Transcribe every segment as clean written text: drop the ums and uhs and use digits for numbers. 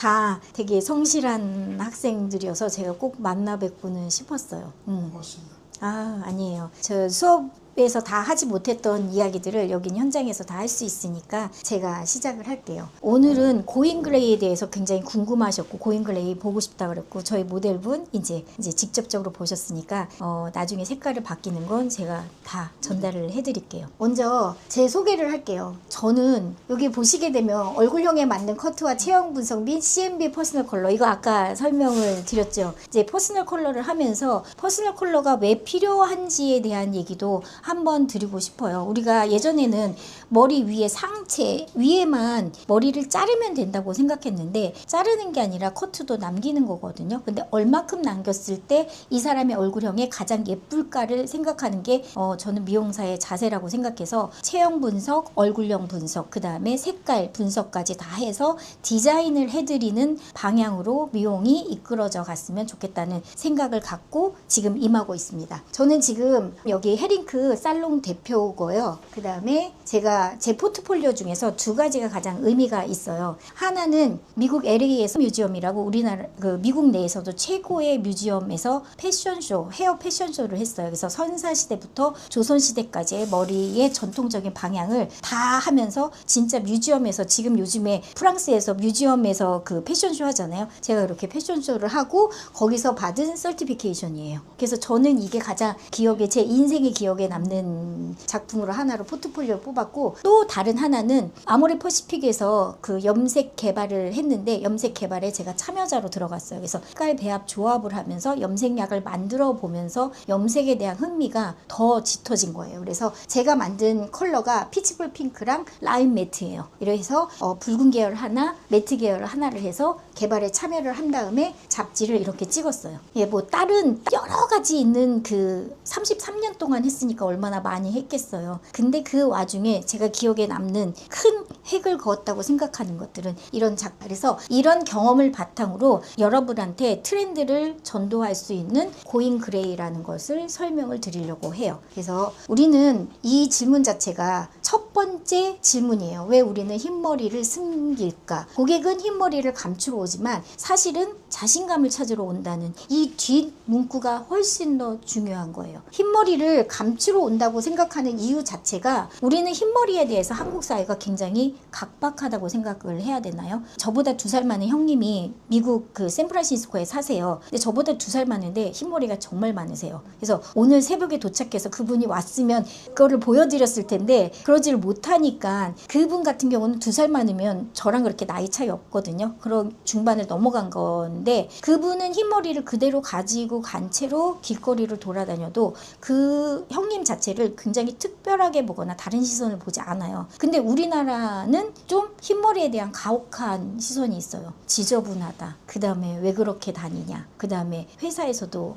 다 되게 성실한 학생들이어서 제가 꼭 만나 뵙고는 싶었어요. 고맙습니다. 아니에요. 저 수업에서 다 하지 못했던 이야기들을 여긴 현장에서 다 할 수 있으니까 제가 시작을 할게요. 오늘은 고잉그레이에 대해서 굉장히 궁금하셨고 고잉그레이 보고 싶다 그랬고 저희 모델분 이제 직접적으로 보셨으니까 나중에 색깔을 바뀌는 건 제가 다 전달을 해드릴게요. 먼저 제 소개를 할게요. 저는 여기 보시게 되면 얼굴형에 맞는 커트와 체형 분석 및 CMB 퍼스널 컬러, 이거 아까 설명을 드렸죠. 이제 퍼스널 컬러를 하면서 퍼스널 컬러가 왜 필요한지에 대한 얘기도 한번 드리고 싶어요. 우리가 예전에는 머리 위에 상체 위에만 머리를 자르면 된다고 생각했는데 자르는 게 아니라 커트도 남기는 거거든요. 근데 얼마큼 남겼을 때 이 사람의 얼굴형에 가장 예쁠까를 생각하는 게 저는 미용사의 자세라고 생각해서 체형 분석, 얼굴형 분석, 그 다음에 색깔 분석까지 다 해서 디자인을 해드리는 방향으로 미용이 이끌어져 갔으면 좋겠다는 생각을 갖고 지금 임하고 있습니다. 저는 지금 여기 헤링크 살롱 대표고요. 그 다음에 제가 제 포트폴리오 중에서 두 가지가 가장 의미가 있어요. 하나는 미국 LA에서 뮤지엄이라고 우리나라 미국 내에서도 최고의 뮤지엄에서 패션쇼, 헤어 패션쇼를 했어요. 그래서 선사시대부터 조선시대까지의 머리의 전통적인 방향을 다 하면서 진짜 뮤지엄에서 지금 요즘에 프랑스에서 뮤지엄에서 그 패션쇼 하잖아요. 제가 그렇게 패션쇼를 하고 거기서 받은 서티피케이션이에요. 그래서 저는 이게 가장 기억에 제 인생의 기억에 남는 작품으로 하나로 포트폴리오를 뽑았고 또 다른 하나는 아모레 퍼시픽에서 그 염색 개발을 했는데 염색 개발에 제가 참여자로 들어갔어요. 그래서 색깔 배합 조합을 하면서 염색약을 만들어 보면서 염색에 대한 흥미가 더 짙어진 거예요. 그래서 제가 만든 컬러가 피치볼 핑크랑 라임 매트예요. 이래서 붉은 계열 하나, 매트 계열 하나를 해서 개발에 참여를 한 다음에 잡지를 이렇게 찍었어요. 예, 뭐 다른 여러 가지 있는 그 33년 동안 했으니까 얼마나 많이 했겠어요. 근데 그 와중에 제가 기억에 남는 큰 획을 그었다고 생각하는 것들은 이런 그래서 이런 경험을 바탕으로 여러분한테 트렌드를 전도할 수 있는 고잉 그레이라는 것을 설명을 드리려고 해요. 그래서 우리는 이 질문 자체가 첫 번째 질문이에요. 왜 우리는 흰머리를 숨길까? 고객은 흰머리를 감추러 오지만 사실은 자신감을 찾으러 온다는 이 뒷 문구가 훨씬 더 중요한 거예요. 흰머리를 감추러 온다고 생각하는 이유 자체가 우리는 흰머리에 대해서 한국 사회가 굉장히 각박하다고 생각을 해야 되나요? 저보다 2살 많은 형님이 미국 그 샌프란시스코에 사세요. 근데 저보다 2살 많은데 흰머리가 정말 많으세요. 그래서 오늘 새벽에 도착해서 그분이 왔으면 그거를 보여드렸을 텐데 그러지를 못하니까 그분 같은 경우는 2살 많으면 저랑 그렇게 나이 차이 없거든요. 그런 중반을 넘어간 건데 그분은 흰머리를 그대로 가지고 간 채로 길거리를 돌아다녀도 그 형님 자체를 굉장히 특별하게 보거나 다른 시선을 보지 않아요. 근데 우리나라는 좀 흰머리에 대한 가혹한 시선이 있어요. 지저분하다. 그 다음에 왜 그렇게 다니냐. 그 다음에 회사에서도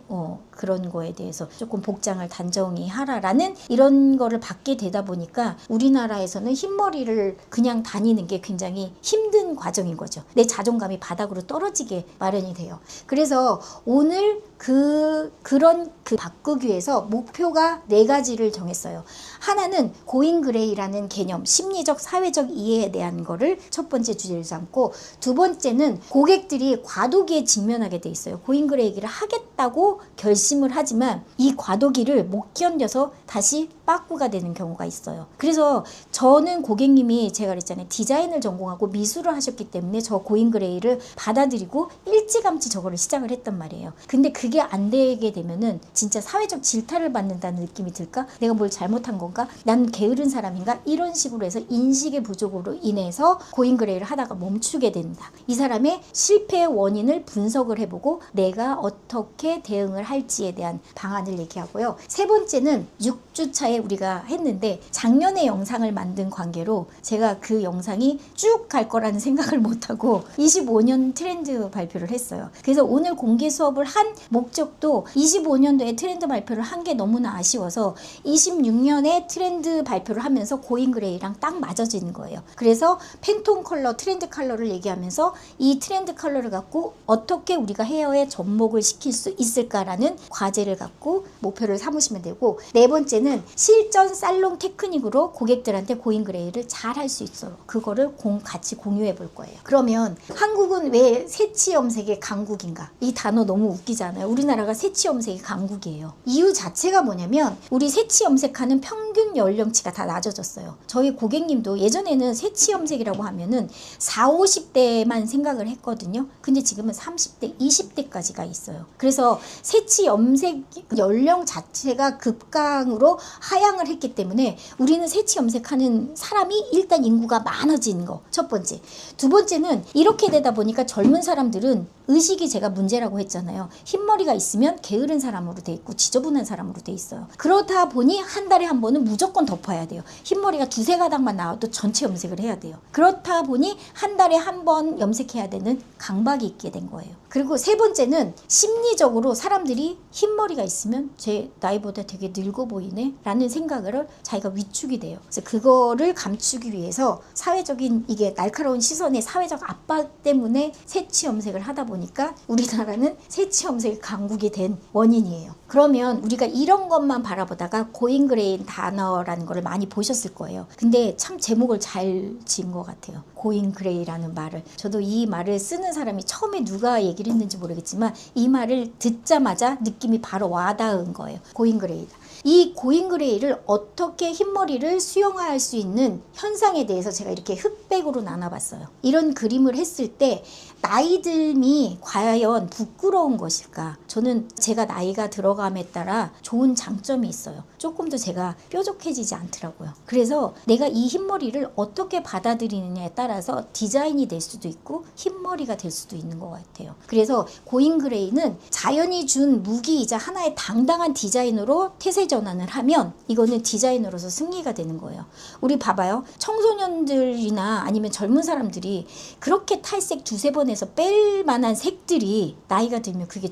그런 거에 대해서 조금 복장을 단정히 하라라는 이런 거를 받게 되다 보니까 우리나라에서는 흰머리를 그냥 다니는 게 굉장히 힘든 과정인 거죠. 내 자존감이 바닥으로 떨어지게 마련이 돼요. 그래서 오늘 그런 바꾸기 위해서 목표가 4가지를 정했어요. 하나는 고잉 그레이라는 개념, 심리적, 사회적 이해에 대한 거를 첫 번째 주제를 삼고 두 번째는 고객들이 과도기에 직면하게 돼 있어요. 고잉 그레이기를 하겠다고 결심을 하지만 이 과도기를 못 견뎌서 다시 빠꾸가 되는 경우가 있어요. 그래서 저는 고객님이 제가 그랬잖아요. 디자인을 전공하고 미술을 하셨기 때문에 저 고잉 그레이를 받아들이고 일찌감치 저거를 시작을 했단 말이에요. 근데 그게 안 되게 되면은 진짜 사회적 질타를 받는다는 느낌이 들까? 내가 뭘 잘못한 건가? 난 게으른 사람인가? 이런 식으로 해서 인식의 부족으로 인해서 고잉 그레이를 하다가 멈추게 된다. 이 사람의 실패의 원인을 분석을 해보고 내가 어떻게 대응을 할지에 대한 방안을 얘기하고요. 세 번째는 6주차에 우리가 했는데 작년에 영상을 만든 관계로 제가 그 영상이 쭉 갈 거라는 생각을 못하고 25년 트렌드 발표를 했어요. 그래서 오늘 공개 수업을 한 목적도 25년도에 트렌드 발표를 한 게 너무나 아쉬워서 26년에 트렌드 발표를 하면서 고잉 그레이랑 딱 맞아지는 거예요. 그래서 팬톤 컬러, 트렌드 컬러를 얘기하면서 이 트렌드 컬러를 갖고 어떻게 우리가 헤어에 접목을 시킬 수 있을까라는 과제를 갖고 목표를 삼으시면 되고, 네 번째는 실전 살롱 테크닉으로 고객들한테 고인그레이를 잘 할 수 있어요. 그거를 같이 공유해 볼 거예요. 그러면 한국은 왜 새치염색의 강국인가? 이 단어 너무 웃기잖아요. 우리나라가 새치염색의 강국이에요. 이유 자체가 뭐냐면 우리 새치염색하는 평균 연령치가 다 낮아졌어요. 저희 고객님도 예전에는 새치염색이라고 하면은 40, 50대만 생각을 했거든요. 근데 지금은 30대, 20대까지가 있어요. 그래서 새치염색 연령 자체가 급강으로 하향을 했기 때문에 우리는 새치염색하는 사람이 일단 인구가 많아진 거, 첫 번째. 두 번째는 이렇게 되다 보니까 젊은 사람들은 의식이, 제가 문제라고 했잖아요. 흰머리가 있으면 게으른 사람으로 돼 있고 지저분한 사람으로 돼 있어요. 그러다 보니 한 달에 한 번은 무조건 덮어야 돼요. 흰머리가 두세 가닥만 나와도 전체 염색을 해야 돼요. 그렇다 보니 한 달에 한 번 염색해야 되는 강박이 있게 된 거예요. 그리고 세 번째는 심리적으로 사람들이 흰머리가 있으면 제 나이보다 되게 늙어 보이네 라는 생각을 자기가 위축이 돼요. 그래서 그거를 감추기 위해서 사회적인, 이게 날카로운 시선의 사회적 압박 때문에 새치 염색을 하다 보니까 우리나라는 새치 염색이 강국이 된 원인이에요. 그러면 우리가 이런 것만 바라보다가 고잉그레인 단어라는 거를 많이 보셨을 거예요. 근데 참 제목을 잘 지은 것 같아요. 고잉그레이라는 말을. 저도 이 말을 쓰는 사람이 처음에 누가 얘기를 했는지 모르겠지만 이 말을 듣자마자 느낌이 바로 와닿은 거예요. 고잉그레이다. 이 고잉그레이를 어떻게 흰머리를 수용할 수 있는 현상에 대해서 제가 이렇게 흑백으로 나눠봤어요. 이런 그림을 했을 때 나이 듦이 과연 부끄러운 것일까? 저는 제가 나이가 들어감에 따라 좋은 장점이 있어요. 조금 더 제가 뾰족해지지 않더라고요. 그래서 내가 이 흰머리를 어떻게 받아들이느냐에 따라서 디자인이 될 수도 있고 흰머리가 될 수도 있는 것 같아요. 그래서 고잉그레이는 자연이 준 무기이자 하나의 당당한 디자인으로 태세 전환을 하면 이거는 디자이너로서 승리가 되는 거예요. 우리 봐봐요. 청소년들이나 아니면 젊은 사람들이 그렇게 탈색 두세 번 해서 뺄 만한 색들이 나이가 들면 그게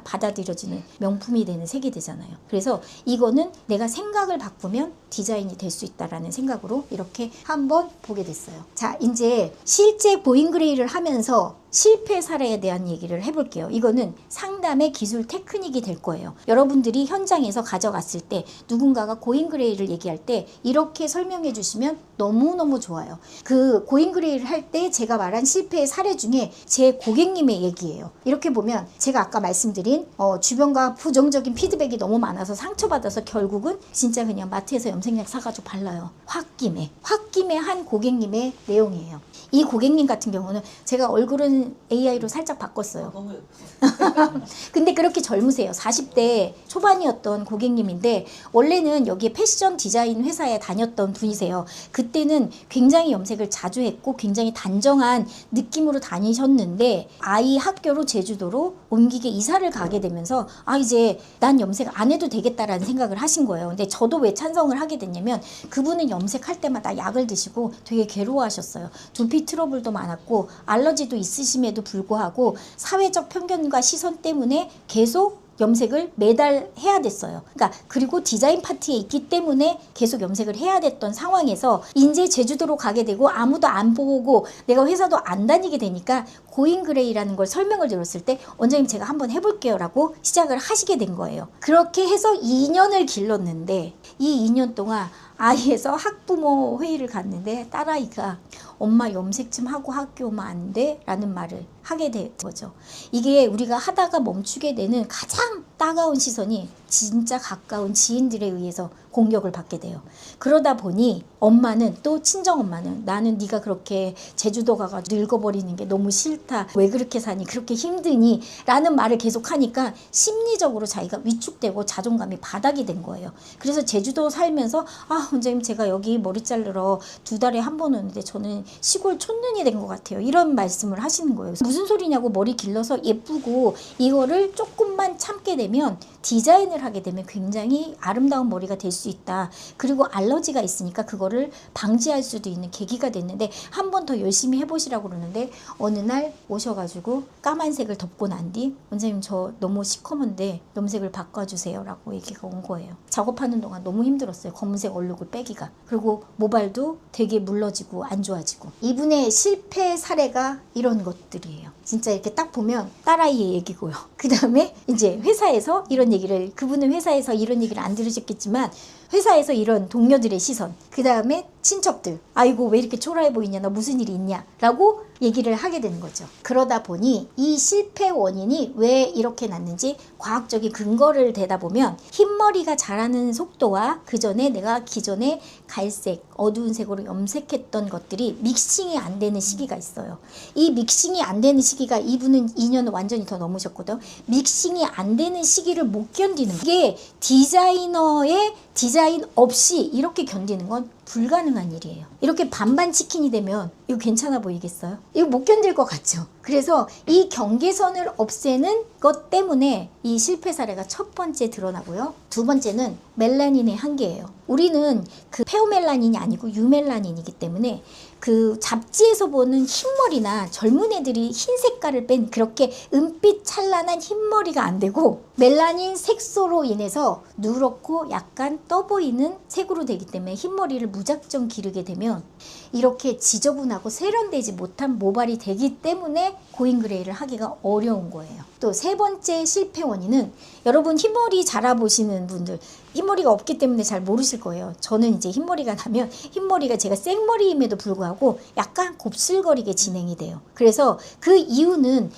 받아들여지는 명품이 되는 색이 되잖아요. 그래서 이거는 내가 생각을 바꾸면 디자인이 될 수 있다라는 생각으로 이렇게 한번 보게 됐어요. 자, 이제 실제 고잉그레이를 하면서 실패 사례에 대한 얘기를 해볼게요. 이거는 상담의 기술 테크닉이 될 거예요. 여러분들이 현장에서 가져갔을 때 누군가가 고잉그레이를 얘기할 때 이렇게 설명해 주시면 너무너무 좋아요. 그 고잉그레이를 할 때 제가 말한 실패의 사례 중에 제 고객님의 얘기예요. 이렇게 보면 제가 아까 말씀드린 주변과 부정적인 피드백이 너무 많아서 상처받아서 결국은 진짜 그냥 마트에서 염색약 사가지고 발라요. 홧김에 한 고객님의 내용이에요. 이 고객님 같은 경우는 제가 얼굴은 AI로 살짝 바꿨어요. 너무 예쁘세요. 근데 그렇게 젊으세요. 40대 초반이었던 고객님인데 원래는 여기에 패션 디자인 회사에 다녔던 분이세요. 그때는 굉장히 염색을 자주 했고 굉장히 단정한 느낌으로 다니셨는데 아이 학교로 제주도로 옮기게 이사를 가게 되면서 이제 난 염색 안 해도 되겠다라는 생각을 하신 거예요. 근데 저도 왜 찬성을 하게 됐냐면 그분은 염색할 때마다 약을 드시고 되게 괴로워하셨어요. 두피 트러블도 많았고 알러지도 있으심에도 불구하고 사회적 편견과 시선 때문에 계속 염색을 매달 해야 됐어요. 그리고 디자인 파티에 있기 때문에 계속 염색을 해야 됐던 상황에서 이제 제주도로 가게 되고 아무도 안 보고 내가 회사도 안 다니게 되니까 고잉그레이라는 걸 설명을 들었을 때 원장님 제가 한번 해볼게요 라고 시작을 하시게 된 거예요. 그렇게 해서 2년을 길렀는데 이 2년 동안 아이에서 학부모 회의를 갔는데 딸아이가 엄마 염색 좀 하고 학교 오면 안 돼? 라는 말을 하게 된 거죠. 이게 우리가 하다가 멈추게 되는 가장 따가운 시선이 진짜 가까운 지인들에 의해서 공격을 받게 돼요. 그러다 보니 엄마는 또 친정엄마는 나는 네가 그렇게 제주도 가가지고 늙어버리는 게 너무 싫다. 왜 그렇게 사니? 그렇게 힘드니? 라는 말을 계속 하니까 심리적으로 자기가 위축되고 자존감이 바닥이 된 거예요. 그래서 제주도 살면서 원장님 제가 여기 머리 자르러 2달에 한 번 오는데 저는 시골 촌눈이 된 것 같아요. 이런 말씀을 하시는 거예요. 무슨 소리냐고 머리 길러서 예쁘고 이거를 조금만 참게 되면 되면 디자인을 하게 되면 굉장히 아름다운 머리가 될 수 있다. 그리고 알러지가 있으니까 그거를 방지할 수도 있는 계기가 됐는데 한 번 더 열심히 해보시라고 그러는데 어느 날 오셔가지고 까만색을 덮고 난 뒤 원장님 저 너무 시커먼데 염색을 바꿔주세요 라고 얘기가 온 거예요. 작업하는 동안 너무 힘들었어요. 검은색 얼룩을 빼기가. 그리고 모발도 되게 물러지고 안 좋아지고. 이분의 실패 사례가 이런 것들이에요. 진짜 이렇게 딱 보면 딸아이의 얘기고요. 그 다음에 이제 회사에서 이런 얘기를, 그분은 회사에서 이런 얘기를 안 들으셨겠지만 회사에서 이런 동료들의 시선, 그 다음에 친척들, 아이고 왜 이렇게 초라해 보이냐, 너 무슨 일이 있냐 라고 얘기를 하게 되는 거죠. 그러다 보니 이 실패 원인이 왜 이렇게 났는지 과학적인 근거를 대다 보면 흰머리가 자라는 속도와 그 전에 내가 기존에 갈색, 어두운 색으로 염색했던 것들이 믹싱이 안 되는 시기가 있어요. 이 믹싱이 안 되는 시기가, 이분은 2년 완전히 더 넘으셨거든. 믹싱이 안 되는 시기를 못 견디는, 이게 디자이너의 디자인 없이 이렇게 견디는 건 불가능한 일이에요. 이렇게 반반 치킨이 되면 이거 괜찮아 보이겠어요? 이거 못 견딜 것 같죠? 그래서 이 경계선을 없애는 것 때문에 이 실패 사례가 첫 번째 드러나고요. 두 번째는 멜라닌의 한계예요. 우리는 그 페오멜라닌이 아니고 유멜라닌이기 때문에 그 잡지에서 보는 흰머리나 젊은 애들이 흰 색깔을 뺀 그렇게 은빛 찬란한 흰머리가 안 되고 멜라닌 색소로 인해서 누렇고 약간 떠 보이는 색으로 되기 때문에 흰머리를 무작정 기르게 되면 이렇게 지저분하고 세련되지 못한 모발이 되기 때문에 고잉그레이를 하기가 어려운 거예요. 또 세 번째 실패 원인은, 여러분 흰머리 자라보시는 분들 흰머리가 없기 때문에 잘 모르실 거예요. 저는 이제 흰머리가 나면 흰머리가 제가 생머리임에도 불구하고 약간 곱슬거리게 진행이 돼요. 그래서 그 이유는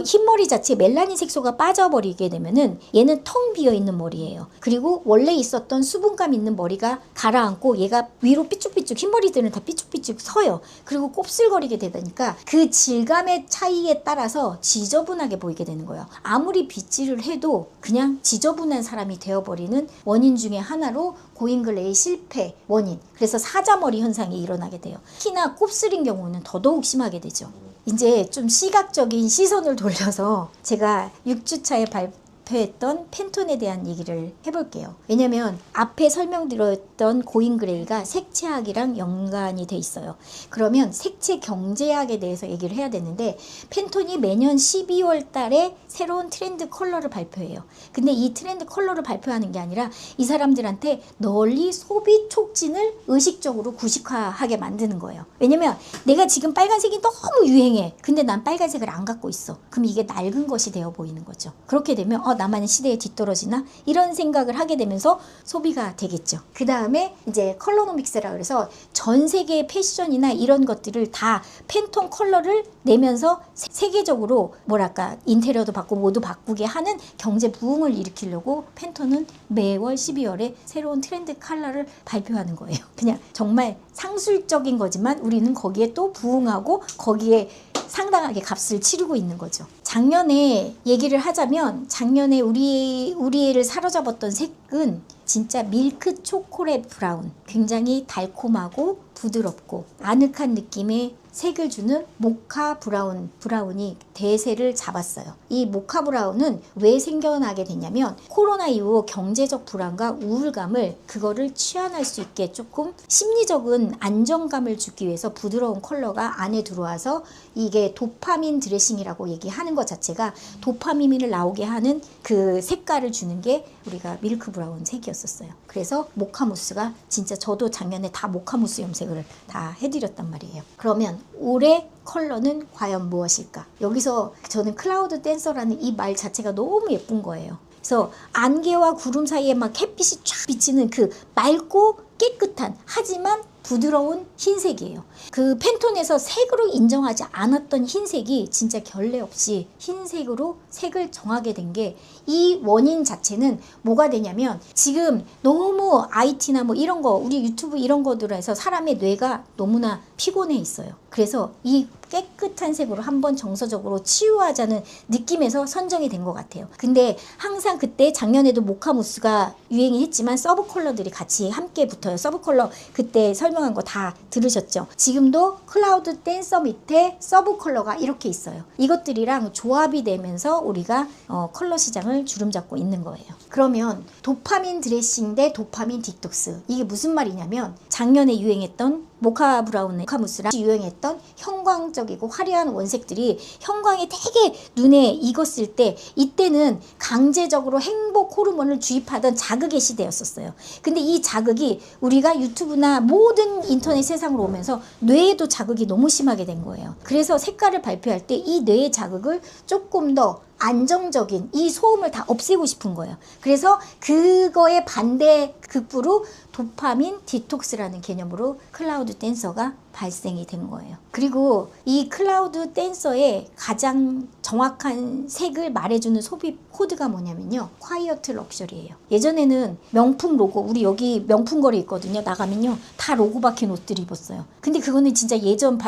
흰머리 자체에 멜라닌 색소가 빠져버리게 되면은 얘는 텅 비어있는 머리예요. 그리고 원래 있었던 수분감 있는 머리가 가라앉고 얘가 위로 삐쭉삐쭉, 흰머리들은 다 삐쭉삐쭉 서요. 그리고 곱슬거리게 되다니까 그 질감의 차이에 따라서 지저분하게 보이게 되는 거예요. 아무리 빗질을 해도 그냥 지저분한 사람이 되어버리는 원인 중에 하나로 고잉글레이 실패 원인, 그래서 사자머리 현상이 일어나게 돼요. 특히나 곱슬인 경우는 더더욱 심하게 되죠. 이제 좀 시각적인 시선을 돌려서 제가 6주차에 발표했던 팬톤에 대한 얘기를 해볼게요. 왜냐면 앞에 설명드렸던 고잉그레이가 색채학이랑 연관이 돼 있어요. 그러면 색채 경제학에 대해서 얘기를 해야 되는데, 팬톤이 매년 12월 달에 새로운 트렌드 컬러를 발표해요. 근데 이 트렌드 컬러를 발표하는 게 아니라 이 사람들한테 널리 소비 촉진을 의식적으로 구식화하게 만드는 거예요. 왜냐면 내가 지금 빨간색이 너무 유행해. 근데 난 빨간색을 안 갖고 있어. 그럼 이게 낡은 것이 되어 보이는 거죠. 그렇게 되면 나만의 시대에 뒤떨어지나? 이런 생각을 하게 되면서 소비가 되겠죠. 그 다음에 이제 컬러노믹스라 그래서 전 세계의 패션이나 이런 것들을 다 팬톤 컬러를 내면서 세계적으로 뭐랄까 인테리어도 바꾸고 모두 바꾸게 하는 경제 부흥을 일으키려고 팬톤은 매월 12월에 새로운 트렌드 컬러를 발표하는 거예요. 그냥 정말 상술적인 거지만 우리는 거기에 또 부흥하고 거기에 상당하게 값을 치르고 있는 거죠. 작년에 얘기를 하자면 작년에 우리 애를 사로잡았던 색은 진짜 밀크 초콜릿 브라운, 굉장히 달콤하고 부드럽고 아늑한 느낌의 색을 주는 모카 브라운이 대세를 잡았어요. 이 모카 브라운은 왜 생겨나게 됐냐면 코로나 이후 경제적 불안과 우울감을 그거를 취한할 수 있게 조금 심리적인 안정감을 주기 위해서 부드러운 컬러가 안에 들어와서 이게 도파민 드레싱이라고 얘기하는 것 자체가 도파민을 나오게 하는 그 색깔을 주는 게 우리가 밀크 브라운 색이었었어요. 그래서 모카무스가 진짜 저도 작년에 다 모카무스 염색을 다 해드렸단 말이에요. 그러면 올해 컬러는 과연 무엇일까? 여기서 저는 클라우드 댄서라는 이 말 자체가 너무 예쁜 거예요. 그래서 안개와 구름 사이에 막 햇빛이 쫙 비치는 그 맑고 깨끗한 하지만 부드러운 흰색이에요. 그 팬톤에서 색으로 인정하지 않았던 흰색이 진짜 결례 없이 흰색으로 색을 정하게 된 게 이 원인 자체는 뭐가 되냐면 지금 너무 IT나 뭐 이런 거 우리 유튜브 이런 거들로 해서 사람의 뇌가 너무나 피곤해 있어요. 그래서 이 깨끗한 색으로 한번 정서적으로 치유하자는 느낌에서 선정이 된 것 같아요. 근데 항상 그때 작년에도 모카무스가 유행이 했지만 서브 컬러들이 같이 함께 붙어요. 서브 컬러 그때 설명한 거 다 들으셨죠? 지금도 클라우드 댄서 밑에 서브 컬러가 이렇게 있어요. 이것들이랑 조합이 되면서 우리가 컬러 시장을 주름잡고 있는 거예요. 그러면 도파민 드레싱 대 도파민 디톡스, 이게 무슨 말이냐면 작년에 유행했던 모카 브라운 모카무스랑 유행했던 형광적이고 화려한 원색들이 형광에 되게 눈에 익었을 때, 이때는 강제적으로 행복 호르몬을 주입하던 자극의 시대였었어요. 근데 이 자극이 우리가 유튜브나 모든 인터넷 세상으로 오면서 뇌에도 자극이 너무 심하게 된 거예요. 그래서 색깔을 발표할 때 이 뇌의 자극을 조금 더 안정적인 이 소음을 다 없애고 싶은 거예요. 그래서 그거에 반대 극부로 도파민 디톡스라는 개념으로 클라우드 댄서가 발생이 된 거예요. 그리고 이 클라우드 댄서의 가장 정확한 색을 말해주는 소비 코드가 뭐냐면요, 콰이어트 럭셔리예요. 예전에는 명품 로고, 우리 여기 명품 거리 있거든요. 나가면요 다 로고 박힌 옷들 입었어요. 근데 그거는 진짜 예전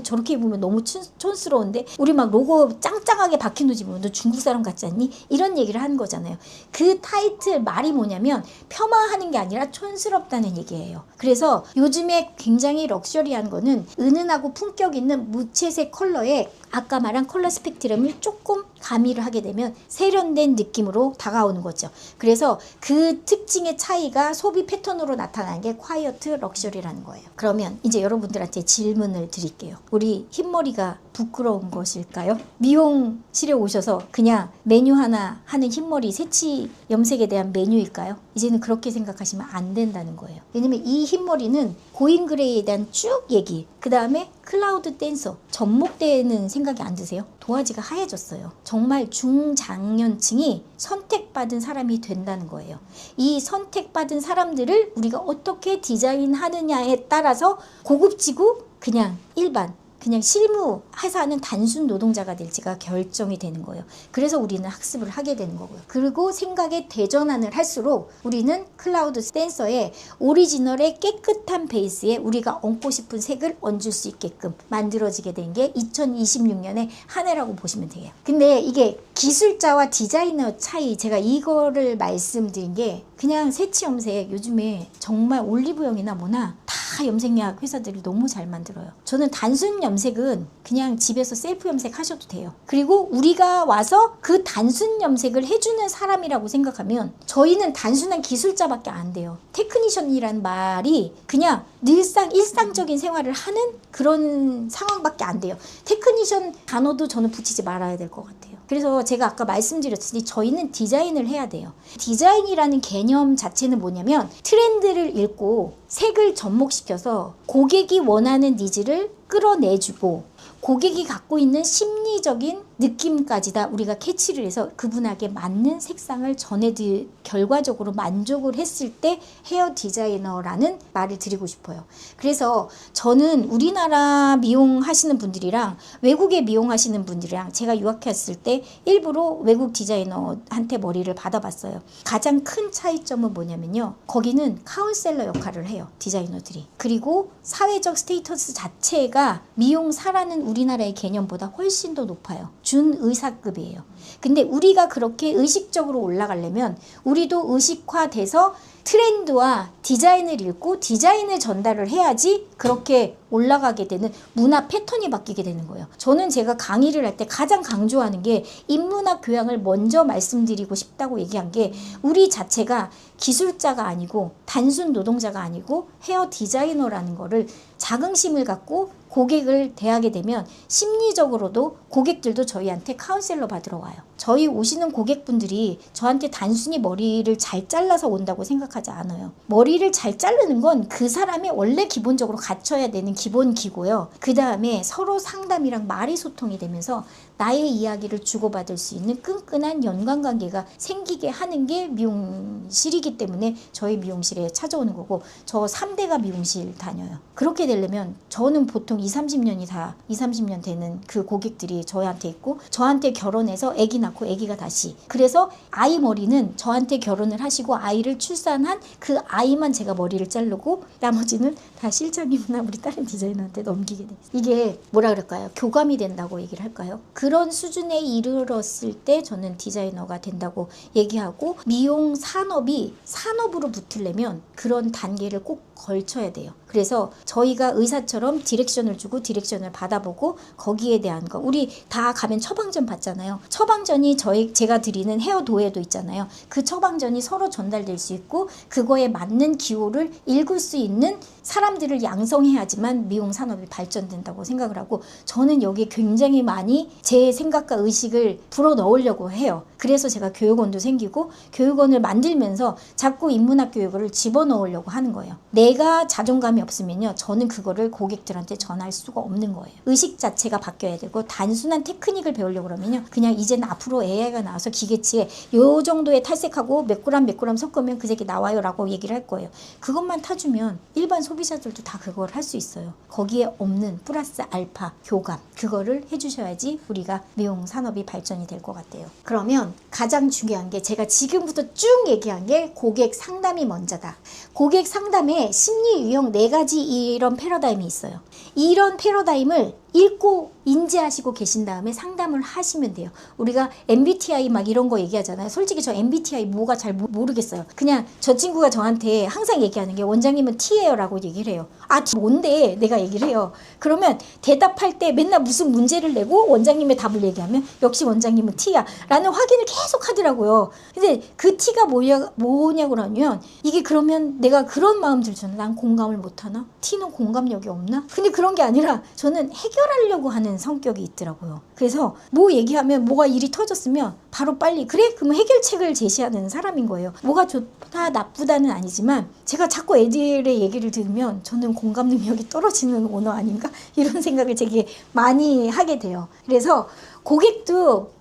저렇게 입으면 너무 촌스러운데, 우리 막 로고 짱짱하게 박힌 옷 입으면 너 중국 사람 같지 않니? 이런 얘기를 하는 거잖아요. 그 타이틀 말이 뭐냐면 폄하하는 게 아니라 촌스럽다는 얘기예요. 그래서 요즘에 굉장히 럭셔리한 거는 은은하고 품격 있는 무채색 컬러에 아까 말한 컬러 스펙트럼을 조금 가미를 하게 되면 세련된 느낌으로 다가오는 거죠. 그래서 그 특징의 차이가 소비 패턴으로 나타나는 게 콰이어트 럭셔리라는 거예요. 그러면 이제 여러분들한테 질문을 드릴게요. 우리 흰머리가 부끄러운 것일까요? 미용실에 오셔서 그냥 메뉴 하나 하는 흰머리 새치 염색에 대한 메뉴일까요? 이제는 그렇게 생각하시면 안 된다는 거예요. 왜냐면 이 흰머리는 고잉 그레이에 대한 쭉 얘기, 그 다음에 클라우드 댄서 접목되는 생각이 안 드세요? 도화지가 하얘졌어요. 정말 중장년층이 선택받은 사람이 된다는 거예요. 이 선택받은 사람들을 우리가 어떻게 디자인하느냐에 따라서 고급지고 그냥 일반, 그냥 실무 회사는 단순 노동자가 될지가 결정이 되는 거예요. 그래서 우리는 학습을 하게 되는 거고요. 그리고 생각의 대전환을 할수록 우리는 클라우드 댄서의 오리지널의 깨끗한 베이스에 우리가 얹고 싶은 색을 얹을 수 있게끔 만들어지게 된 게 2026년의 한 해라고 보시면 돼요. 근데 이게 기술자와 디자이너 차이, 제가 이거를 말씀드린 게 그냥 새치 염색 요즘에 정말 올리브영이나 뭐나 다 염색약 회사들이 너무 잘 만들어요. 저는 단순 염색은 그냥 집에서 셀프 염색 하셔도 돼요. 그리고 우리가 와서 그 단순 염색을 해주는 사람이라고 생각하면 저희는 단순한 기술자밖에 안 돼요. 테크니션이란 말이 그냥 늘상 일상적인 생활을 하는 그런 상황밖에 안 돼요. 테크니션 단어도 저는 붙이지 말아야 될 것 같아요. 그래서 제가 아까 말씀드렸듯이 저희는 디자인을 해야 돼요. 디자인이라는 개념 자체는 뭐냐면 트렌드를 읽고 색을 접목시켜서 고객이 원하는 니즈를 끌어내주고 고객이 갖고 있는 심리적인 느낌까지 다 우리가 캐치를 해서 그분에게 맞는 색상을 전해드릴, 결과적으로 만족을 했을 때 헤어 디자이너라는 말을 드리고 싶어요. 그래서 저는 우리나라 미용하시는 분들이랑 외국에 미용하시는 분들이랑 제가 유학했을 때 일부러 외국 디자이너한테 머리를 받아봤어요. 가장 큰 차이점은 뭐냐면요, 거기는 카운셀러 역할을 해요, 디자이너들이. 그리고 사회적 스테이터스 자체가 미용사라는 우리나라의 개념보다 훨씬 더 높아요. 준의사급이에요. 근데 우리가 그렇게 의식적으로 올라가려면 우리도 의식화돼서 트렌드와 디자인을 읽고 디자인을 전달을 해야지 그렇게 올라가게 되는 문화 패턴이 바뀌게 되는 거예요. 저는 제가 강의를 할 때 가장 강조하는 게 인문학 교양을 먼저 말씀드리고 싶다고 얘기한 게, 우리 자체가 기술자가 아니고 단순 노동자가 아니고 헤어 디자이너라는 거를 자긍심을 갖고 고객을 대하게 되면 심리적으로도 고객들도 저희한테 카운셀러 받으러 와요. 저희 오시는 고객분들이 저한테 단순히 머리를 잘 잘라서 온다고 생각하지 않아요. 머리를 잘 자르는 건 그 사람이 원래 기본적으로 갖춰야 되는 기본 기고요. 그 다음에 서로 상담이랑 말이 소통이 되면서 나의 이야기를 주고받을 수 있는 끈끈한 연관관계가 생기게 하는 게 미용실이기 때문에 저희 미용실에 찾아오는 거고, 저 3대가 미용실 다녀요. 그렇게 되려면 저는 보통 30년 되는 그 고객들이 저한테 있고, 저한테 결혼해서 아기 낳고 아기가 다시, 그래서 아이 머리는 저한테 결혼을 하시고 아이를 출산한 그 아이만 제가 머리를 자르고 나머지는 다 실장님이나 우리 다른 디자이너한테 넘기게 돼요. 이게 뭐라 그럴까요? 교감이 된다고 얘기를 할까요? 그런 수준에 이르렀을 때 저는 디자이너가 된다고 얘기하고, 미용 산업이 산업으로 붙으려면 그런 단계를 꼭 걸쳐야 돼요. 그래서 저희가 의사처럼 디렉션을 주고 디렉션을 받아보고 거기에 대한 거, 우리 다 가면 처방전 받잖아요. 처방전이 제가 드리는 헤어 도에도 있잖아요. 그 처방전이 서로 전달될 수 있고 그거에 맞는 기호를 읽을 수 있는 사람들을 양성해야지만 미용 산업이 발전된다고 생각을 하고, 저는 여기에 굉장히 많이 제 생각과 의식을 불어넣으려고 해요. 그래서 제가 교육원도 생기고 교육원을 만들면서 자꾸 인문학 교육을 집어넣으려고 하는 거예요. 내가 자존감이 없으면요, 저는 그거를 고객들한테 전할 수가 없는 거예요. 의식 자체가 바뀌어야 되고, 단순한 테크닉을 배우려고 그러면요, 그냥 이제는 앞으로 AI가 나와서 기계치에 요 정도의 탈색하고 몇 그램 섞으면 그 색이 나와요 라고 얘기를 할 거예요. 그것만 타주면 일반 소비자들도 다 그걸 할 수 있어요. 거기에 없는 플러스 알파 교감, 그거를 해주셔야지 우리가 미용 산업이 발전이 될 것 같아요. 그러면 가장 중요한 게, 제가 지금부터 쭉 얘기한 게 고객 상담이 먼저다. 고객 상담에 심리 유형 4가지 이런 패러다임이 있어요. 이런 패러다임을 읽고 인지하시고 계신 다음에 상담을 하시면 돼요. 우리가 MBTI 막 이런 거 얘기하잖아요. 솔직히 저 MBTI 뭐가 잘 모르겠어요. 그냥 저 친구가 저한테 항상 얘기하는 게, 원장님은 T예요 라고 얘기를 해요. 아, T 뭔데? 내가 얘기를 해요. 그러면 대답할 때 맨날 무슨 문제를 내고 원장님의 답을 얘기하면 역시 원장님은 T야 라는 확인을 계속 하더라고요. 근데 그 T가 뭐냐고 하면, 이게 그러면 내가 그런 마음 들잖아. 난 공감을 못하나? T는 공감력이 없나? 근데 그런 게 아니라 저는 해결하려고 하는 성격이 있더라고요. 그래서 뭐 얘기하면 뭐가 일이 터졌으면 바로 빨리, 그래? 그러면 해결책을 제시하는 사람인 거예요. 뭐가 좋다 나쁘다는 아니지만, 제가 자꾸 애들의 얘기를 들으면 저는 공감 능력이 떨어지는 언어 아닌가? 이런 생각을 되게 많이 하게 돼요. 그래서 고객도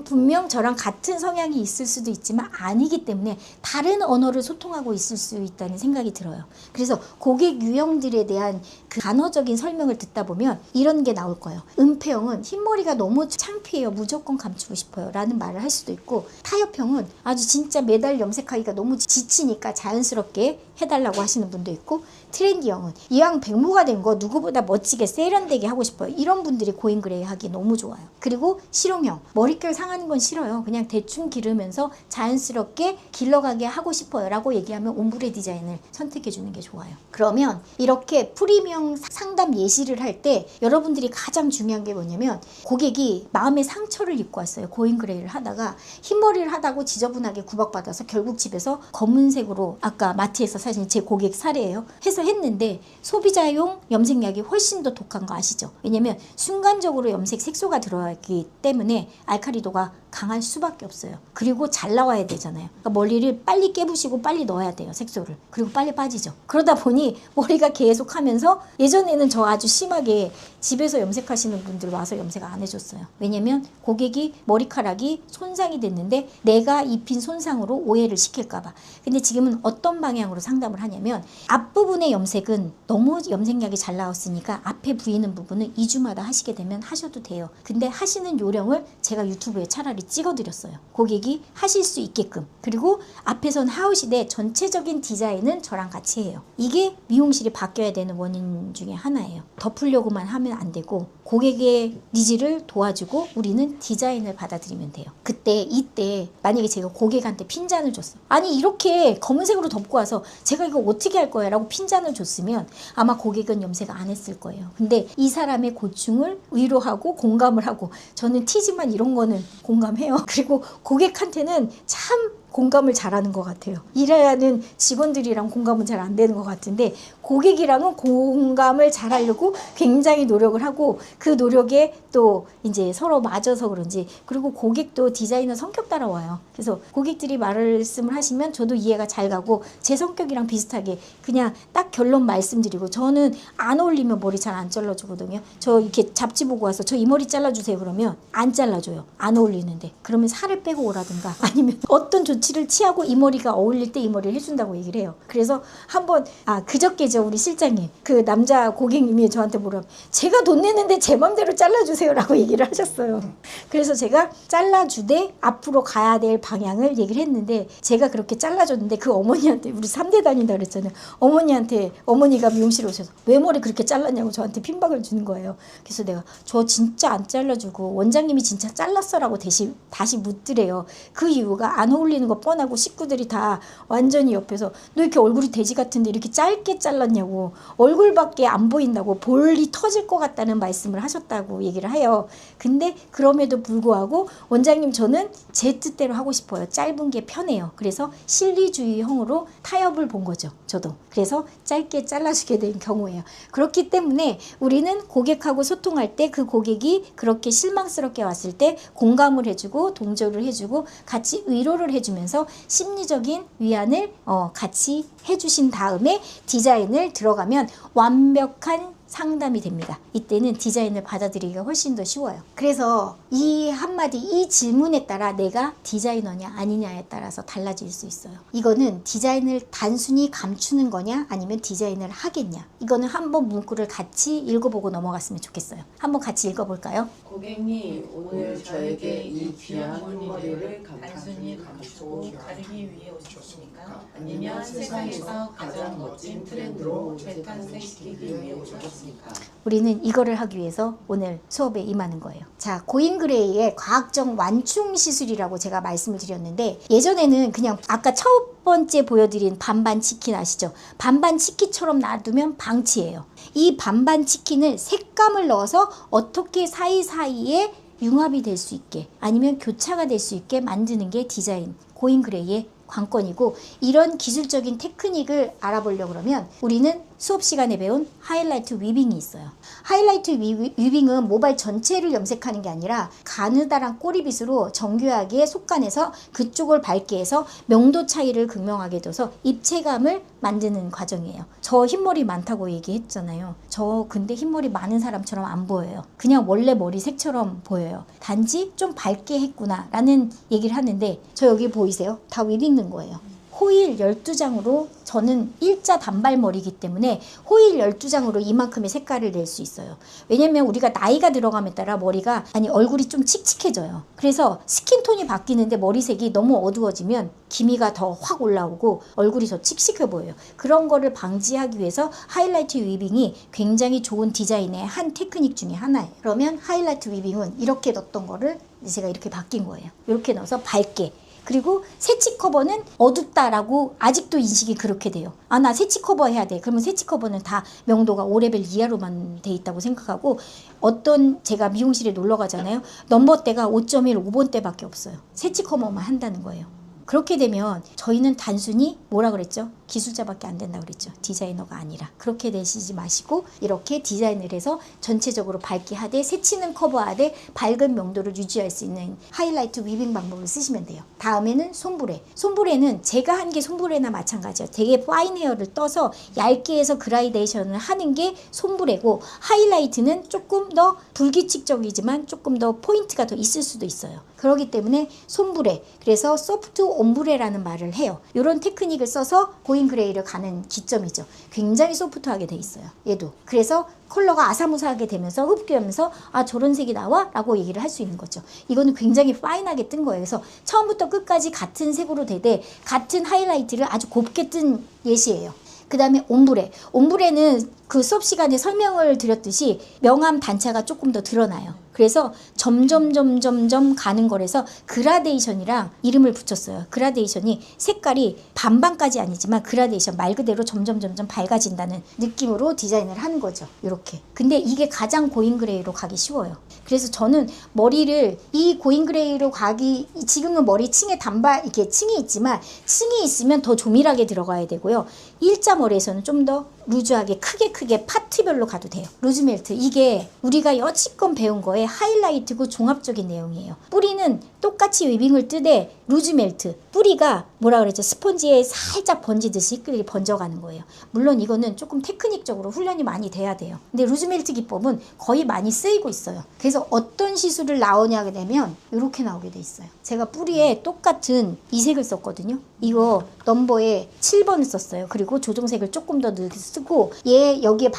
분명 저랑 같은 성향이 있을 수도 있지만 아니기 때문에 다른 언어를 소통하고 있을 수 있다는 생각이 들어요. 그래서 고객 유형들에 대한 그 단어적인 설명을 듣다 보면 이런 게 나올 거예요. 은폐형은 흰머리가 너무 창피해요. 무조건 감추고 싶어요. 라는 말을 할 수도 있고, 타협형은 아주 진짜 매달 염색하기가 너무 지치니까 자연스럽게 해달라고 하시는 분도 있고, 트렌디형은 이왕 백모가 된 거 누구보다 멋지게 세련되게 하고 싶어요. 이런 분들이 고인 그레이 하기 너무 좋아요. 그리고 실용형, 머릿결 상하는 건 싫어요. 그냥 대충 기르면서 자연스럽게 길러가게 하고 싶어요 라고 얘기하면 옴브레 디자인을 선택해 주는 게 좋아요. 그러면 이렇게 프리미엄 상담 예시를 할 때 여러분들이 가장 중요한 게 뭐냐면, 고객이 마음의 상처를 입고 왔어요. 고인 그레이를 하다가 흰머리를 하다고 지저분하게 구박받아서 결국 집에서 검은색으로, 아까 마트에서 사신 제 고객 사례예요. 해서 했는데 소비자용 염색약이 훨씬 더 독한 거 아시죠? 왜냐면 순간적으로 염색 색소가 들어가기 때문에 알카리도가 강할 수밖에 없어요. 그리고 잘 나와야 되잖아요. 그러니까 머리를 빨리 깨부시고 빨리 넣어야 돼요, 색소를. 그리고 빨리 빠지죠. 그러다 보니 머리가 계속 하면서, 예전에는 저 아주 심하게 집에서 염색하시는 분들 와서 염색 안 해줬어요. 왜냐면 고객이 머리카락이 손상이 됐는데 내가 입힌 손상으로 오해를 시킬까봐. 근데 지금은 어떤 방향으로 상담을 하냐면, 앞부분의 염색은 너무 염색약이 잘 나왔으니까 앞에 부위는 부분은 2주마다 하시게 되면 하셔도 돼요. 근데 하시는 요령을 제가 유튜브에 차라리 찍어드렸어요. 고객이 하실 수 있게끔. 그리고 앞에선 하우시되 전체적인 디자인은 저랑 같이 해요. 이게 미용실이 바뀌어야 되는 원인 중에 하나예요. 덮으려고만 하면 안 되고 고객의 니즈를 도와주고 우리는 디자인을 받아들이면 돼요. 이때 만약에 제가 고객한테 핀잔을 줬어. 아니 이렇게 검은색으로 덮고 와서 제가 이거 어떻게 할 거야 라고 핀잔을 줬으면 아마 고객은 염색 안 했을 거예요. 근데 이 사람의 고충을 위로하고 공감을 하고, 저는 티지만 이런 거는 공감해요. 그리고 고객한테는 참 공감을 잘하는 것 같아요. 일하는 직원들이랑 공감은 잘 안 되는 것 같은데 고객이랑은 공감을 잘하려고 굉장히 노력을 하고, 그 노력에 또 이제 서로 맞아서 그런지, 그리고 고객도 디자이너 성격 따라와요. 그래서 고객들이 말씀을 하시면 저도 이해가 잘 가고, 제 성격이랑 비슷하게 그냥 딱 결론 말씀드리고, 저는 안 어울리면 머리 잘 안 잘라주거든요. 저 이렇게 잡지 보고 와서 저 이 머리 잘라주세요 그러면 안 잘라줘요. 안 어울리는데. 그러면 살을 빼고 오라든가 아니면 어떤 조치를 취하고 이 머리가 어울릴 때 이 머리를 해준다고 얘기를 해요. 그래서 한번 그저께죠. 알죠? 우리 실장님. 그 남자 고객님이 저한테 뭐라고, 제가 돈 내는데 제 맘대로 잘라주세요라고 얘기를 하셨어요. 그래서 제가 잘라주되 앞으로 가야 될 방향을 얘기를 했는데, 제가 그렇게 잘라줬는데 그 어머니한테, 우리 3대 다닌다 그랬잖아요. 어머니가 미용실에 오셔서 왜 머리 그렇게 잘랐냐고 저한테 핀박을 주는 거예요. 그래서 내가 저 진짜 안 잘라주고 원장님이 진짜 잘랐어라고 다시 묻더래요. 그 이유가 안 어울리는 거 뻔하고 식구들이 다 완전히 옆에서 너 이렇게 얼굴이 돼지 같은데 이렇게 짧게 잘랐냐고, 얼굴밖에 안 보인다고, 볼이 터질 것 같다는 말씀을 하셨다고 얘기를 해요. 근데 그럼에도 불구하고 원장님 저는 제 뜻대로 하고 싶어요. 짧은 게 편해요. 그래서 실리주의형으로 타협을 본 거죠. 저도. 그래서 짧게 잘라주게 된 경우예요. 그렇기 때문에 우리는 고객하고 소통할 때 그 고객이 그렇게 실망스럽게 왔을 때 공감을 해주고 동조를 해주고 같이 위로를 해주면서 심리적인 위안을 같이 해주신 다음에 디자인을 들어가면 완벽한 상담이 됩니다. 이때는 디자인을 받아들이기가 훨씬 더 쉬워요. 그래서 이 한마디, 이 질문에 따라 내가 디자이너냐 아니냐에 따라서 달라질 수 있어요. 이거는 디자인을 단순히 감추는 거냐 아니면 디자인을 하겠냐, 이거는 한번 문구를 같이 읽어보고 넘어갔으면 좋겠어요. 한번 같이 읽어볼까요? 고객님, 오늘 저에게 이 귀한 흰머리를 단순히 감추고 가리기 위해 오셨습니까? 아니면 세상에서 가장 멋진 트렌드로 재탄생시키기 위해 오셨습니까? 우리는 이거를 하기 위해서 오늘 수업에 임하는 거예요. 자, 고잉그레이의 과학적 완충 시술이라고 제가 말씀을 드렸는데, 예전에는 그냥 아까 첫 번째 보여드린 반반 치킨 아시죠? 반반 치킨처럼 놔두면 방치예요. 이 반반 치킨을 색감을 넣어서 어떻게 사이사이에 융합이 될 수 있게 아니면 교차가 될 수 있게 만드는 게 디자인, 고잉그레이의 관건이고, 이런 기술적인 테크닉을 알아보려고 그러면 우리는 수업 시간에 배운 하이라이트 위빙이 있어요. 하이라이트 위빙은 모발 전체를 염색하는 게 아니라 가느다란 꼬리빗으로 정교하게 속간해서 그쪽을 밝게 해서 명도 차이를 극명하게 둬서 입체감을 만드는 과정이에요. 저 흰머리 많다고 얘기했잖아요. 저 근데 흰머리 많은 사람처럼 안 보여요. 그냥 원래 머리 색처럼 보여요. 단지 좀 밝게 했구나 라는 얘기를 하는데, 저 여기 보이세요? 다 위빙 넣은 거예요. 호일 12장으로, 저는 일자 단발머리이기 때문에 호일 12장으로 이만큼의 색깔을 낼 수 있어요. 왜냐면 우리가 나이가 들어감에 따라 얼굴이 좀 칙칙해져요. 그래서 스킨톤이 바뀌는데 머리색이 너무 어두워지면 기미가 더 확 올라오고 얼굴이 더 칙칙해 보여요. 그런 거를 방지하기 위해서 하이라이트 위빙이 굉장히 좋은 디자인의 한 테크닉 중에 하나예요. 그러면 하이라이트 위빙은 이렇게 넣었던 거를 제가 이렇게 바뀐 거예요. 이렇게 넣어서 밝게. 그리고 새치 커버는 어둡다라고 아직도 인식이 그렇게 돼요. 아, 나 새치 커버 해야 돼. 그러면 새치 커버는 다 명도가 5레벨 이하로만 돼 있다고 생각하고, 제가 미용실에 놀러 가잖아요. 넘버대가 5.1, 5번대밖에 없어요. 새치 커버만 한다는 거예요. 그렇게 되면 저희는 단순히 뭐라 그랬죠? 기술자밖에 안 된다고 그랬죠. 디자이너가 아니라. 그렇게 되시지 마시고 이렇게 디자인을 해서 전체적으로 밝게 하되 새치는 커버하되 밝은 명도를 유지할 수 있는 하이라이트 위빙 방법을 쓰시면 돼요. 다음에는 솜브레. 솜브레는 제가 한 게 솜브레나 마찬가지예요. 되게 파인 헤어를 떠서 얇게 해서 그라데이션을 하는 게 솜브레고, 하이라이트는 조금 더 불규칙적이지만 조금 더 포인트가 더 있을 수도 있어요. 그렇기 때문에 솜브레, 그래서 소프트 옴브레라는 말을 해요. 이런 테크닉을 써서 고잉그레이를 가는 기점이죠. 굉장히 소프트하게 돼 있어요. 얘도. 그래서 컬러가 아사무사하게 되면서 흡기하면서 아, 저런 색이 나와? 라고 얘기를 할 수 있는 거죠. 이거는 굉장히 파인하게 뜬 거예요. 그래서 처음부터 끝까지 같은 색으로 되되 같은 하이라이트를 아주 곱게 뜬 예시예요. 그 다음에 옴브레. 옴브레는 그 수업 시간에 설명을 드렸듯이 명암 단차가 조금 더 드러나요. 그래서 점점 가는 거라서 그라데이션이랑 이름을 붙였어요. 그라데이션이 색깔이 반반까지 아니지만 그라데이션 말 그대로 점점 밝아진다는 느낌으로 디자인을 하는 거죠. 이렇게. 근데 이게 가장 고잉그레이로 가기 쉬워요. 그래서 저는 머리를 이 고잉그레이로 지금은 머리 층에 이렇게 층이 있지만 층이 있으면 더 조밀하게 들어가야 되고요. 일자 머리에서는 좀 더 루즈하게 크게 파트별로 가도 돼요. 루즈멜트. 이게 우리가 여지껏 배운 거에 하이라이트고 종합적인 내용이에요. 뿌리는 똑같이 웨빙을 뜨되 루즈멜트, 뿌리가 뭐라 그랬죠? 스펀지에 살짝 번지듯이 번져가는 거예요. 물론 이거는 조금 테크닉적으로 훈련이 많이 돼야 돼요. 근데 루즈멜트 기법은 거의 많이 쓰이고 있어요. 그래서 어떤 시술을 나오냐게 되면 이렇게 나오게 돼 있어요. 제가 뿌리에 똑같은 이 색을 썼거든요. 이거 넘버에 7번을 썼어요. 그리고 조정색을 조금 더 쓰고 얘 여기에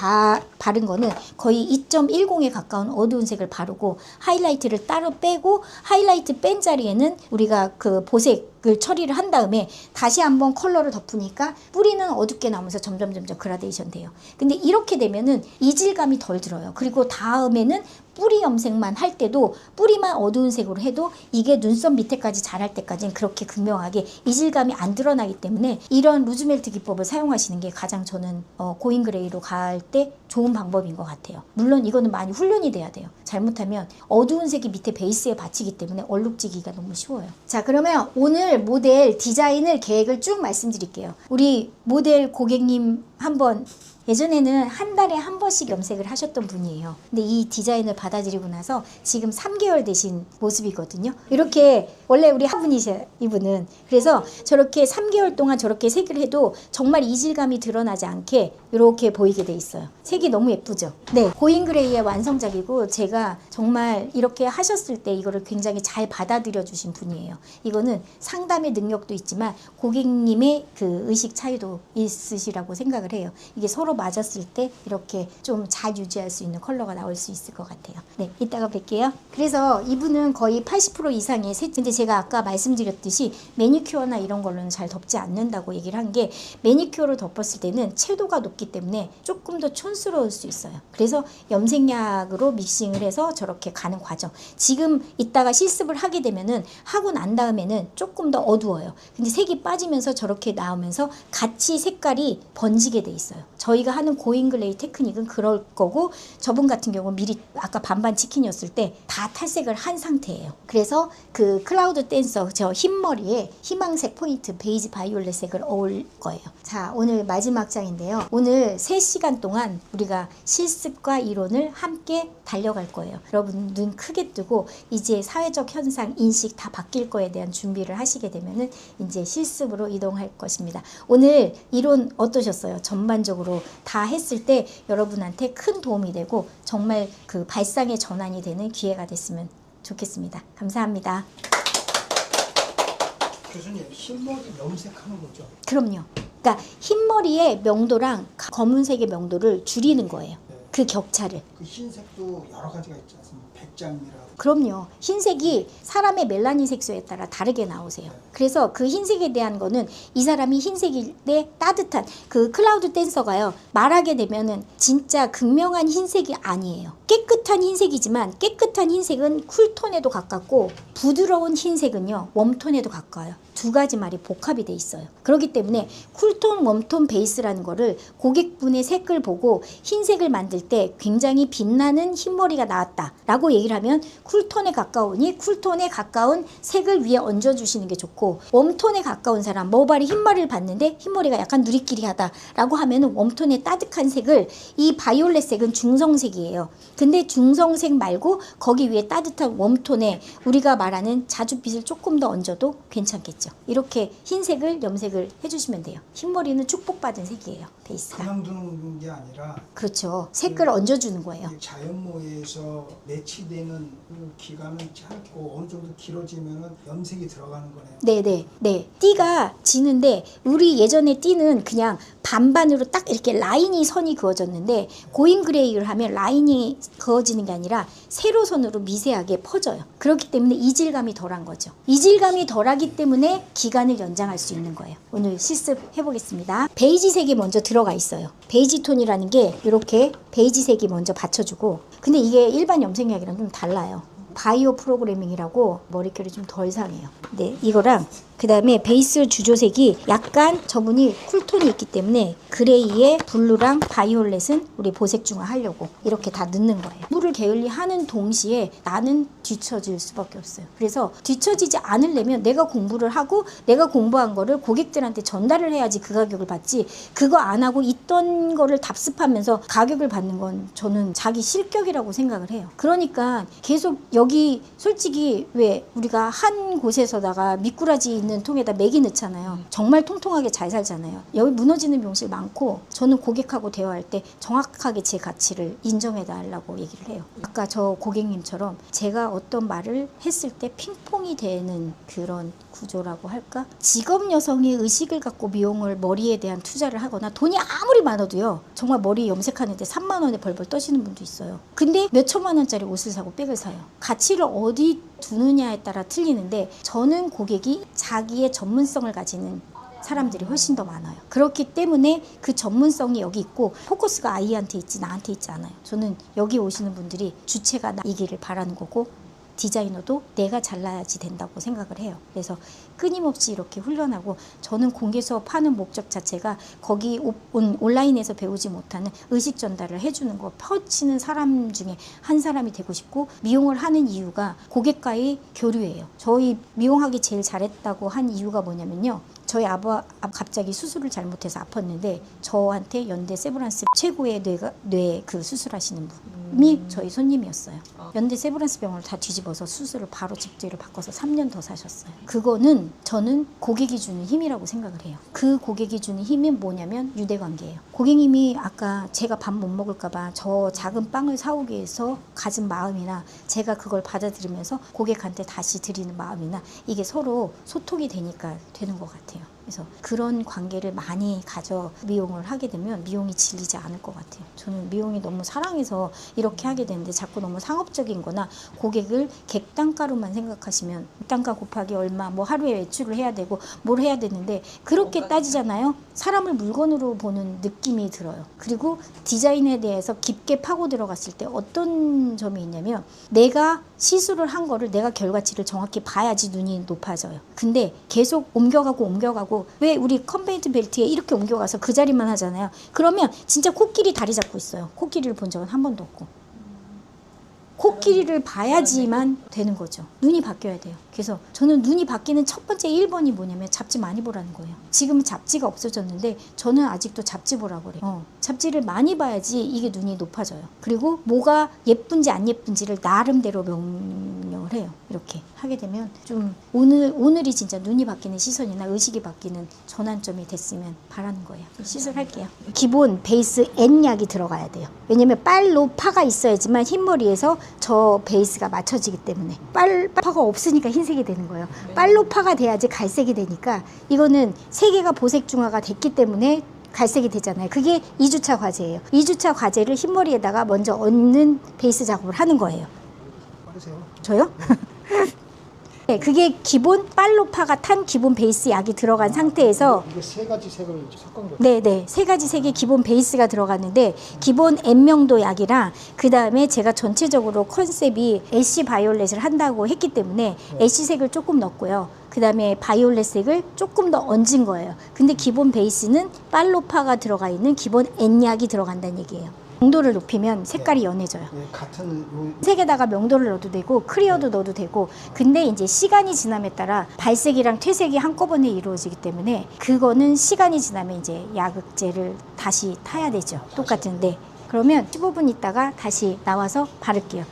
바른 거는 거의 2.10에 가까운 어두운 색을 바르고 하이라이트를 따로 빼고 하이라이트 뺀 자리에는 우리가 그 보색을 처리를 한 다음에 다시 한번 컬러를 덮으니까 뿌리는 어둡게 나오면서 점점 그라데이션 돼요. 근데 이렇게 되면은 이질감이 덜 들어요. 그리고 다음에는 뿌리 염색만 할 때도 뿌리만 어두운 색으로 해도 이게 눈썹 밑에까지 자랄 때까지는 그렇게 극명하게 이질감이 안 드러나기 때문에 이런 루즈멜트 기법을 사용하시는 게 가장 저는 고인 그레이로 갈 때 좋은 방법인 것 같아요. 물론 이거는 많이 훈련이 돼야 돼요. 잘못하면 어두운 색이 밑에 베이스에 받치기 때문에 얼룩지기가 너무 쉬워요. 자, 그러면 오늘 모델 디자인을 계획을 쭉 말씀드릴게요. 우리 모델 고객님 한번 예전에는 한 달에 한 번씩 염색을 하셨던 분이에요. 근데 이 디자인을 받아들이고 나서 지금 3개월 되신 모습이거든요. 이렇게 원래 우리 한분이세요, 이분은. 그래서 저렇게 3개월 동안 저렇게 색을 해도 정말 이질감이 드러나지 않게 이렇게 보이게 돼 있어요. 색이 너무 예쁘죠? 네, 고인 그레이의 완성작이고 제가 정말 이렇게 하셨을 때 이거를 굉장히 잘 받아들여 주신 분이에요. 이거는 상담의 능력도 있지만 고객님의 그 의식 차이도 있으시라고 생각을 해요. 이게 서로 맞았을 때 이렇게 좀 잘 유지할 수 있는 컬러가 나올 수 있을 것 같아요. 네, 이따가 뵐게요. 그래서 이분은 거의 80% 이상의 색, 근데 제가 아까 말씀드렸듯이 매니큐어나 이런 걸로는 잘 덮지 않는다고 얘기를 한 게 매니큐어를 덮었을 때는 채도가 높기 때문에 조금 더 촌스러울 수 있어요. 그래서 염색약으로 믹싱을 해서 저렇게 가는 과정. 지금 이따가 실습을 하게 되면은 하고 난 다음에는 조금 더 어두워요. 근데 색이 빠지면서 저렇게 나오면서 같이 색깔이 번지게 돼 있어요. 저희가 하는 고인 글레이 테크닉은 그럴 거고 저분 같은 경우는 미리 아까 반반 치킨이었을 때 다 탈색을 한 상태예요. 그래서 그 클라우드 댄서 저 흰머리에 희망색 포인트 베이지 바이올렛 색을 어울 거예요. 자, 오늘 마지막 장인데요. 오늘 3시간 동안 우리가 실습과 이론을 함께 달려갈 거예요. 여러분 눈 크게 뜨고 이제 사회적 현상, 인식 다 바뀔 거에 대한 준비를 하시게 되면은 이제 실습으로 이동할 것입니다. 오늘 이론 어떠셨어요? 전반적으로 다 했을 때 여러분한테 큰 도움이 되고 정말 그 발상의 전환이 되는 기회가 됐으면 좋겠습니다. 감사합니다. 교수님, 흰머리 염색하는 거죠? 그럼요. 그러니까 흰머리의 명도랑 검은색의 명도를 줄이는 거예요. 네. 그 격차를. 그 흰색도 여러 가지가 있지 않습니까? 백장미라고. 그럼요. 흰색이 사람의 멜라닌 색소에 따라 다르게 나오세요. 그래서 그 흰색에 대한 거는 이 사람이 흰색일 때 따뜻한 그 클라우드 댄서가요. 말하게 되면은 진짜 극명한 흰색이 아니에요. 깨끗한 흰색이지만 깨끗한 흰색은 쿨톤에도 가깝고 부드러운 흰색은요. 웜톤에도 가까워요. 두 가지 말이 복합이 돼 있어요. 그렇기 때문에 쿨톤, 웜톤 베이스라는 거를 고객분의 색을 보고 흰색을 만들 때 굉장히 빛나는 흰머리가 나왔다라고 얘기를 하면 쿨톤에 가까우니 쿨톤에 가까운 색을 위에 얹어주시는 게 좋고 웜톤에 가까운 사람, 모발이 흰머리를 봤는데 흰머리가 약간 누리끼리하다라고 하면 웜톤의 따뜻한 색을 이 바이올렛 색은 중성색이에요. 근데 중성색 말고 거기 위에 따뜻한 웜톤에 우리가 말하는 자줏빛을 조금 더 얹어도 괜찮겠죠. 이렇게 흰색을 염색을 해주시면 돼요. 흰머리는 축복받은 색이에요. 베이스가. 그냥 두는 게 아니라 그렇죠. 색을 얹어주는 거예요. 자연모에서 매치되는 그 기간은 짧고 어느 정도 길어지면은 염색이 들어가는 거네요. 네네. 띠가 지는데 우리 예전에 띠는 그냥 반반으로 딱 이렇게 라인이 선이 그어졌는데 고인 그레이를 하면 라인이 그어지는 게 아니라 세로선으로 미세하게 퍼져요. 그렇기 때문에 이질감이 덜한 거죠. 이질감이 덜하기 때문에 기간을 연장할 수 있는 거예요. 오늘 실습해 보겠습니다. 베이지색이 먼저 들어가 있어요. 베이지 톤이라는 게 이렇게 베이지색이 먼저 받쳐주고 근데 이게 일반 염색약이랑 좀 달라요. 바이오 프로그래밍이라고 머릿결이 좀 덜 상해요. 네, 이거랑 그 다음에 베이스 주조색이 약간 저분이 쿨톤이 있기 때문에 그레이에 블루랑 바이올렛은 우리 보색중화 하려고 이렇게 다 넣는 거예요. 물을 게을리 하는 동시에 나는 뒤처질 수밖에 없어요. 그래서 뒤처지지 않으려면 내가 공부를 하고 내가 공부한 거를 고객들한테 전달을 해야지 그 가격을 받지, 그거 안 하고 있던 거를 답습하면서 가격을 받는 건 저는 자기 실격이라고 생각을 해요. 그러니까 계속 여기 솔직히 왜 우리가 한 곳에서다가 미꾸라지 있는 통에다 맥이 넣잖아요. 정말 통통하게 잘 살잖아요. 여기 무너지는 미용실 많고 저는 고객하고 대화할 때 정확하게 제 가치를 인정해 달라고 얘기를 해요. 아까 저 고객님처럼 제가 어떤 말을 했을 때 핑퐁이 되는 그런 구조라고 할까? 직업 여성의 의식을 갖고 미용을 머리에 대한 투자를 하거나 돈이 아무리 많아도요. 정말 머리 염색하는데 3만 원에 벌벌 떠시는 분도 있어요. 근데 몇 천만 원짜리 옷을 사고 백을 사요. 가치를 어디 두느냐에 따라 틀리는데 저는 고객이 자기의 전문성을 가지는 사람들이 훨씬 더 많아요. 그렇기 때문에 그 전문성이 여기 있고 포커스가 아이한테 있지 나한테 있지 않아요. 저는 여기 오시는 분들이 주체가 나이기를 바라는 거고 디자이너도 내가 잘나야지 된다고 생각을 해요. 그래서 끊임없이 이렇게 훈련하고 저는 공개 수업 하는 목적 자체가 거기 온라인에서 배우지 못하는 의식 전달을 해주는 거, 펴치는 사람 중에 한 사람이 되고 싶고 미용을 하는 이유가 고객과의 교류예요. 저희 미용하기 제일 잘했다고 한 이유가 뭐냐면요. 저희 아빠 갑자기 수술을 잘못해서 아팠는데 저한테 연대 세브란스 최고의 뇌 그 수술하시는 분이 저희 손님이었어요. 연대 세브란스 병원을 다 뒤집어서 수술을 바로 집주의를 바꿔서 3년 더 사셨어요. 그거는 저는 고객이 주는 힘이라고 생각을 해요. 그 고객이 주는 힘은 뭐냐면 유대관계예요. 고객님이 아까 제가 밥 못 먹을까봐 저 작은 빵을 사오기 위해서 가진 마음이나 제가 그걸 받아들이면서 고객한테 다시 드리는 마음이나 이게 서로 소통이 되니까 되는 것 같아요. 그래서 그런 관계를 많이 가져 미용을 하게 되면 미용이 질리지 않을 것 같아요. 저는 미용이 너무 사랑해서 이렇게 하게 되는데 자꾸 너무 상업적인 거나 고객을 객단가로만 생각하시면 단가 곱하기 얼마 뭐 하루에 외출을 해야 되고 뭘 해야 되는데 그렇게 따지잖아요. 사람을 물건으로 보는 느낌이 들어요. 그리고 디자인에 대해서 깊게 파고 들어갔을 때 어떤 점이 있냐면 내가 시술을 한 거를 내가 결과치를 정확히 봐야지 눈이 높아져요. 근데 계속 옮겨가고 왜 우리 컨베이트 벨트에 이렇게 옮겨가서 그 자리만 하잖아요. 그러면 진짜 코끼리 다리 잡고 있어요. 코끼리를 본 적은 한 번도 없고. 코끼리를 봐야지만 되는 거죠. 눈이 바뀌어야 돼요. 그래서 저는 눈이 바뀌는 첫 번째 1번이 뭐냐면 잡지 많이 보라는 거예요. 지금은 잡지가 없어졌는데 저는 아직도 잡지 보라고 그래요. 잡지를 많이 봐야지 이게 눈이 높아져요. 그리고 뭐가 예쁜지 안 예쁜지를 나름대로 명령을 해요. 이렇게 하게 되면 좀 오늘이 진짜 눈이 바뀌는 시선이나 의식이 바뀌는 전환점이 됐으면 바라는 거예요. 시술할게요. 기본 베이스 N약이 들어가야 돼요. 왜냐면 빨로 파가 있어야지만 흰머리에서 저 베이스가 맞춰지기 때문에 빨파가 없으니까 흰색이 되는 거예요. 빨로 파가 돼야지 갈색이 되니까 이거는 세 개가 보색 중화가 됐기 때문에 갈색이 되잖아요. 그게 2주차 과제예요. 2주차 과제를 흰머리에다가 먼저 얹는 베이스 작업을 하는 거예요. 빠르세요. 저요? 네, 그게 기본 빨로파가 탄 기본 베이스 약이 들어간 상태에서 이게 세 가지 색을 섞은 거죠. 네네 세 가지 색의 기본 베이스가 들어갔는데 기본 N명도 약이랑 그 다음에 제가 전체적으로 컨셉이 애쉬 바이올렛을 한다고 했기 때문에 애쉬색을 조금 넣었고요. 그 다음에 바이올렛색을 조금 더 얹은 거예요. 근데 기본 베이스는 빨로파가 들어가 있는 기본 N약이 들어간다는 얘기예요. 명도를 높이면 색깔이 연해져요. 네, 같은 색에다가 명도를 넣어도 되고 크리어도 넣어도 되고 근데 이제 시간이 지남에 따라 발색이랑 퇴색이 한꺼번에 이루어지기 때문에 그거는 시간이 지나면 이제 야극제를 다시 타야 되죠. 똑같은데 그러면 15분 있다가 다시 나와서 바를게요.